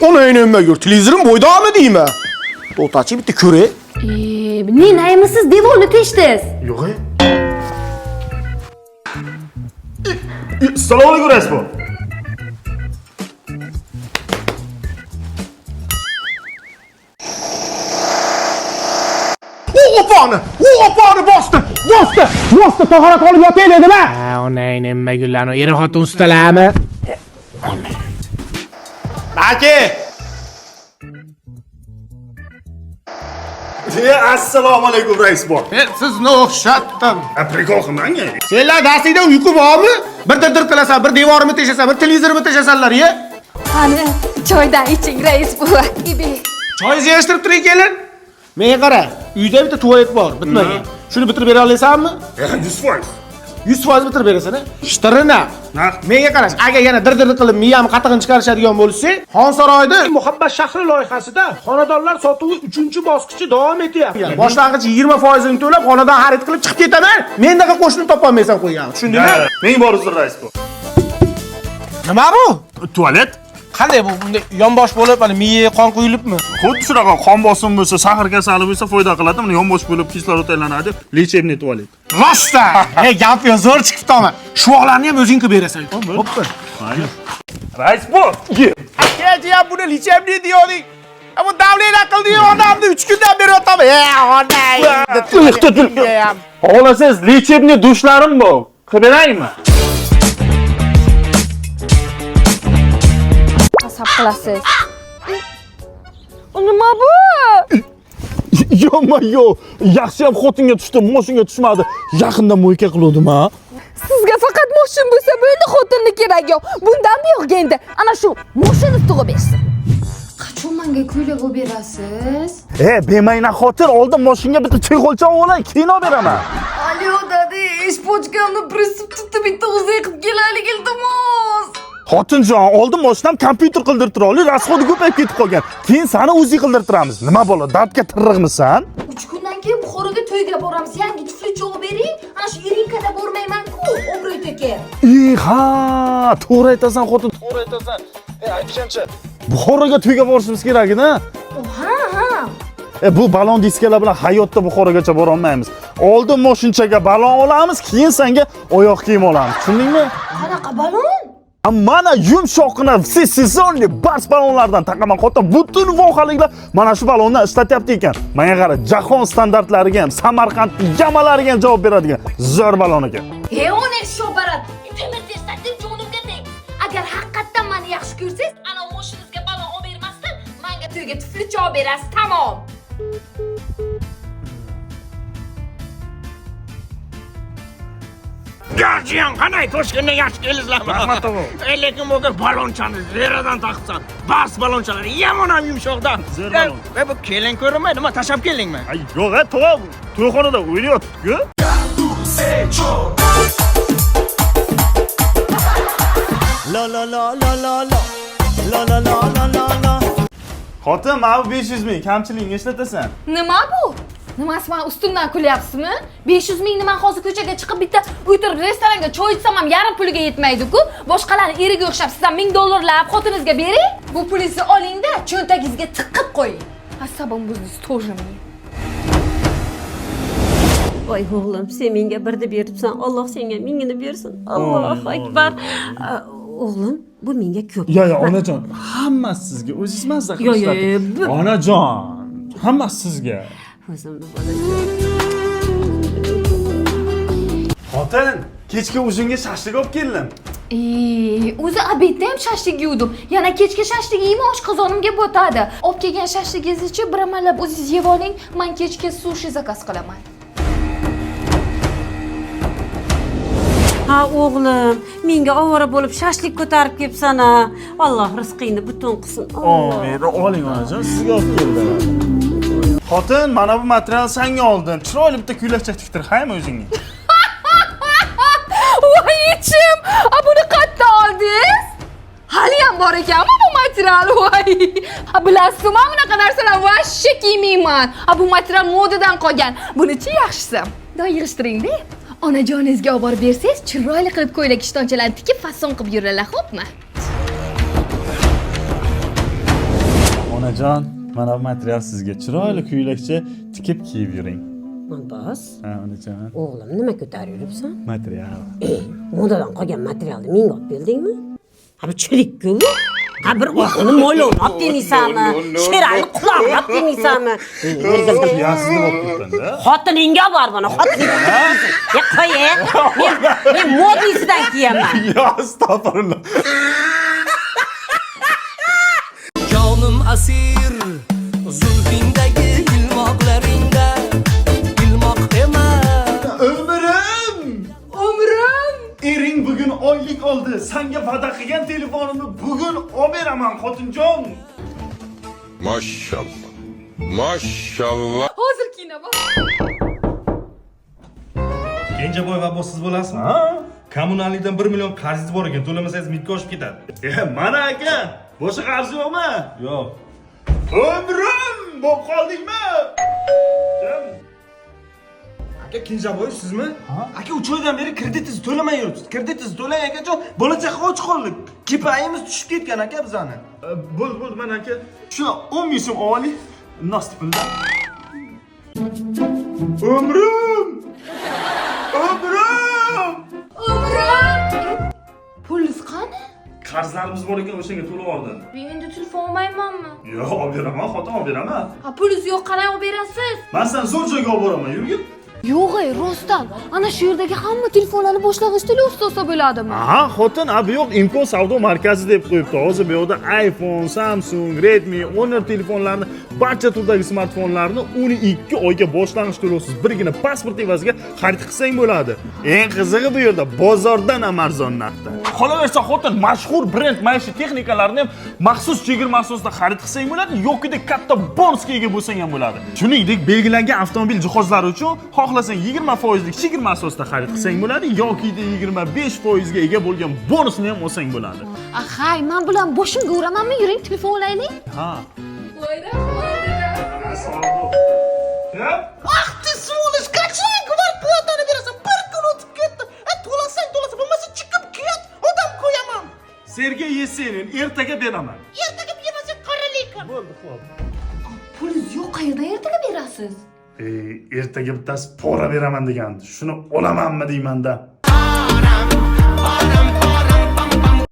Ona nima yur? Televizorim bo'ydami deymi? To'xtachi bitta ko'ray. Ne naymisiz devorni teshdingiz? Yo'q. Assalomu alaykum Raisbo. Opani bosdi. Tahorat olib yotaylik dedimi? Onang nima gullarni eri xotin ustalami? Aka. Assalomu alaykum Raisbo. Sizni o'xshatdim. Aprikol qilmang. Senlar darsingda uyqu bormi? Bir dir qilasan, bir devorimni teshasan, bir televizorni teshasanlar-ya. Qani, choydan iching rais buva. Choyingizni yig'ishtirib turing kelin. Menga qara, uyda bitta tualet bor, bitmagan. Shuni bitirib bera olasizmi? 100%. 100% bitirib berasan-a? Ishtirina. Menga qarash, agar yana dir qilib miyam qatig'ini chiqarishadigan bo'lsa, Xonsaroyda Muhabbat shahri loyihasida xonadonlar sotuvi 3-bosqichi davom etyapti. Boshlang'ich 20% ni to'lab, xonadon xarid qilib chiqib ketaman. Mendaqa qo'shni topolmaysan qo'ygan. Tushundingmi? Men bor uzr Raisbo. Nima bu? Tualet. Qanday bu? Bunday yonbosh bo'lib, mana miyaga qon quyilibmi? Xuddi shunaqa qon bosimi bo'lsa, sahar kasali bo'lsa foyda qiladi. Mana yonbosh bo'lib kislorod aylanadi. Lechebniy tualet. Rosta! Gap yo zo'r chiqibdi-mi? Shuvoqlarni ham o'zing qilib berasan. Xo'pmi? Raisbo. Akaji ham buni lechebniy deyording. Bu davlat aqlli odamni 3 kundan beri o'taman. Onay. Xohlasangiz lechebniy dushlarim bor. Qilib beraymi? Qasab qilasiz. Nima bu? Yo, yaxshi ham xotinga tushdim, moshinga tushmadi. Yaqinda mo'yka qildim ha. Sizga faqat moshin bo'lsa bo'ldi, xotinni kerak yo'q. Bundan yo'q endi. Ana shu moshinni tug'ib bersin. Qachon menga ko'ylak olib berasiz? Bemayna xotin, oldin moshinga bitta chexolchon olay, keyin olib beraman. Alo, dadi, ish pochkamni prisib tutdi, bitta o'zi qilib kelaylik iltimos. Xotinjon, oldin moshinam kompyuter qildirib turaylik, rasxodi ko'payib ketib qolgan. Keyin seni o'zi qildirib turamiz. Nima bo'ladi? Dardga tirriqmisan? 3 kundan keyin Buxoroga to'yga boramiz. Yangi tufli olib bering. Ana shu Irinkada bormayman-ku, Obro'y taka. Ha, to'g'ri aytasan, xotin, to'g'ri aytasan. Aytgancha, Buxoroga to'yga borishimiz kerak edi. Ha. Bu balon diskalar bilan hayotda Buxorogacha bora olmaymiz. Oldin moshinchaga balon olamiz, keyin senga oyoq kiyim olamiz. Tushundingmi? Qanaqa balon? Mana yumshoqqina sezonli bars balonlardan taqaman xotin butun vohaliklar mana shu balondan ishlatyapti ekan. Menga qara, jahon standartlariga ham, Samarqand yamalariga ham javob beradigan zo'r balon ekan. Ona shobarat. Temizlatib jonimga teng. Agar haqiqatan meni yaxshi ko'rsangiz, ana moshiningizga balon olib bermasdan, menga to'yga tufli olib berasiz, tamom. Garchiyan qanday Toshkentga yaxshi keldingizlarmi? Rahmat tog'a. Lekin bu balonchani zeradan taqibsan. Bas balonchalar yomon ham yumshoqdan. Zo'r balon. Bu kelin ko'rinmaydi, nima tashab keldingmi? Ay, yo'q, tog'a, to'yxonada o'ynayotdik-ku. La la la la la la. La la la la la la. Xotin, mana bu 500 ming kamchilikni ishlatasan. Nima bu? Nimasi men ustimdan kulyapsizmi? 500 mingni men hozir ko'chaga chiqib bitta o'tirib restoranga choy ichsam ham yarim puliga yetmaydi-ku. Boshqalarning eriga o'xshab sizdan $1000 xotiningizga bering. Bu pulingizni oling-da, cho'ntagingizga tiqib qo'ying. Asabim buzdingiz тоже мне. Voy o'g'lim, sen menga birni beribsan, Alloh senga mingini bersin. Allohu akbar. O'g'lim, bu menga ko'p. Yo, onajon, hammasi sizga. O'zingiz mazza qilasiz. Yo. Onajon, hammasi sizga. O'zimni bolajon. Xotin, kechki uzunga shashlik olib keldim. O'zi obedda ham shashlik yuvdim. Yana kechki shashlik yeyman, oshqozonimga botadi. Olib kelgan shashligingizni bir amallab o'zingiz yeb oling, men kechki sushi zakaz qilaman. Ha o'g'lim, menga ovora bo'lib shashlik ko'tarib kelibsan-a. Alloh rizqingni butun qilsin. Amin. Oling onajon, sizga olib keldim. Xotin, mana bu material senga oldim. Chiroyli bitta ko'ylakcha tiktir, haymi o'zingga? Voy ichim, buni qayerdan oldingiz? Hali ham bor ekanmi bu material? Voy. Bilasizmi, bunaqa narsalar vashshe kiymayman. Bu material modadan qolgan. Buni-chi yaxshisi. Da yig'ishtiring-da. onajoningizga olib borib bersangiz, chiroyli qilib ko'ylak ishtonchalarni tikib fason qilib yuradilar, xo'pmi? Onajon, mana bu material sizga chiroyli ko'ylakcha tikib kiyib yuring. Mampas, Ha, onajon. o'g'lim nima ko'tarib yuribsan? Material. Modadan qolgan materialni menga olib beldingmi? Ha bu chirik-ku. Ha bir o'g'lim mo'ylab demaysanmi? Sherali qulog'lab demaysanmi? Yasizni bo'lib ketdi-da. Xotiningga bor buni, xotiningga. Ya qo'y. Men modnisidan kiyaman. Ya astag'firullah. Jonim asir zulfingdagi ilmoqlaringda ilmoq emas. Umrim! Ering bugun oylik oldi. Senga va'da qilgan telefonimni bugun olib beraman, xotinjon. Maşallah. Maşallah. Hozir kiyinaman. Kenjaboy va siz bo'lasizmi? Ha? Kommunallikdan 1 million qarzingiz bor ekan, to'lamasangiz mitga oshib ketadi. Mana aka, boshqa qarzi yo'qmi? Yo'q. Umrim, bo'lib qoldingmi? Aka Kenjaboy sizmi? Aka 3 oydan beri kreditingizni to'lamay yuribsiz. Kreditingizni to'lang akajon, bola chaqa och qoldik. Kepayimiz tushib ketgan aka bizani. Bo'ldi, mana aka. Shuna 10 ming so'm oling. Nost puldan. Umrim! Umrim! Pulingiz qani? Qarzlarimiz bor ekan, o'shanga to'lab oldim. Men endi telefon olmaymanmi? Yo'q, olib beraman, xotin olib beraman. Ha, pulingiz yo'q, qanday olib berasiz? Men seni zo'r joyga olib boraman, yurgin. Yo'q, rostdan. Ana shu yerdagi hamma telefonlarni boshlang'ich telefon olsa bo'ladimi? Ha, xotin, bu yo'q Imkon savdo markazi deb qo'yibdi. Hozir bu yoqda iPhone, Samsung, Redmi, Honor telefonlarini, barcha turdagi smartfonlarni 12 oyga boshlang'ich to'lovsiz birgina pasport evaziga xarid qilsang bo'ladi. Eng qizig'i bu yerda bozordan ham arzon narxda. Qolaversa xotin, mashhur brend maishiy texnikalarni ham maxsus chegirma asosida xarid qilsang bo'ladi, yo'qida katta bonusga ega bo'lsang ham bo'ladi. Shuningdek, belgilangan avtomobil jihozlari uchun xohlasang 20% lik chegirma asosida xarid qilsang bo'ladi, yoki 25% ga ega bo'lgan bonusni ham olsang bo'ladi. Hay, men bilan boshimga uramanmi? Yuring, telefon olaylik. Ha. Voy rahmat. Ах ты сволочь, qanchalik kvartirani berasan? Bir kun o'tib ketdi. To'lasang to'lasa, bo'lmasa chiqib ket. Odam qo'yaman. Sergey Yesenin, ertaga beraman. Ertaga bermasang qora lekin. Bo'ldi, xo'p. Pulingiz yo'q, qayerdan ertaga berasiz? Ertaga bittasi pora beraman degandi. Shuni olamanmi deyman-da.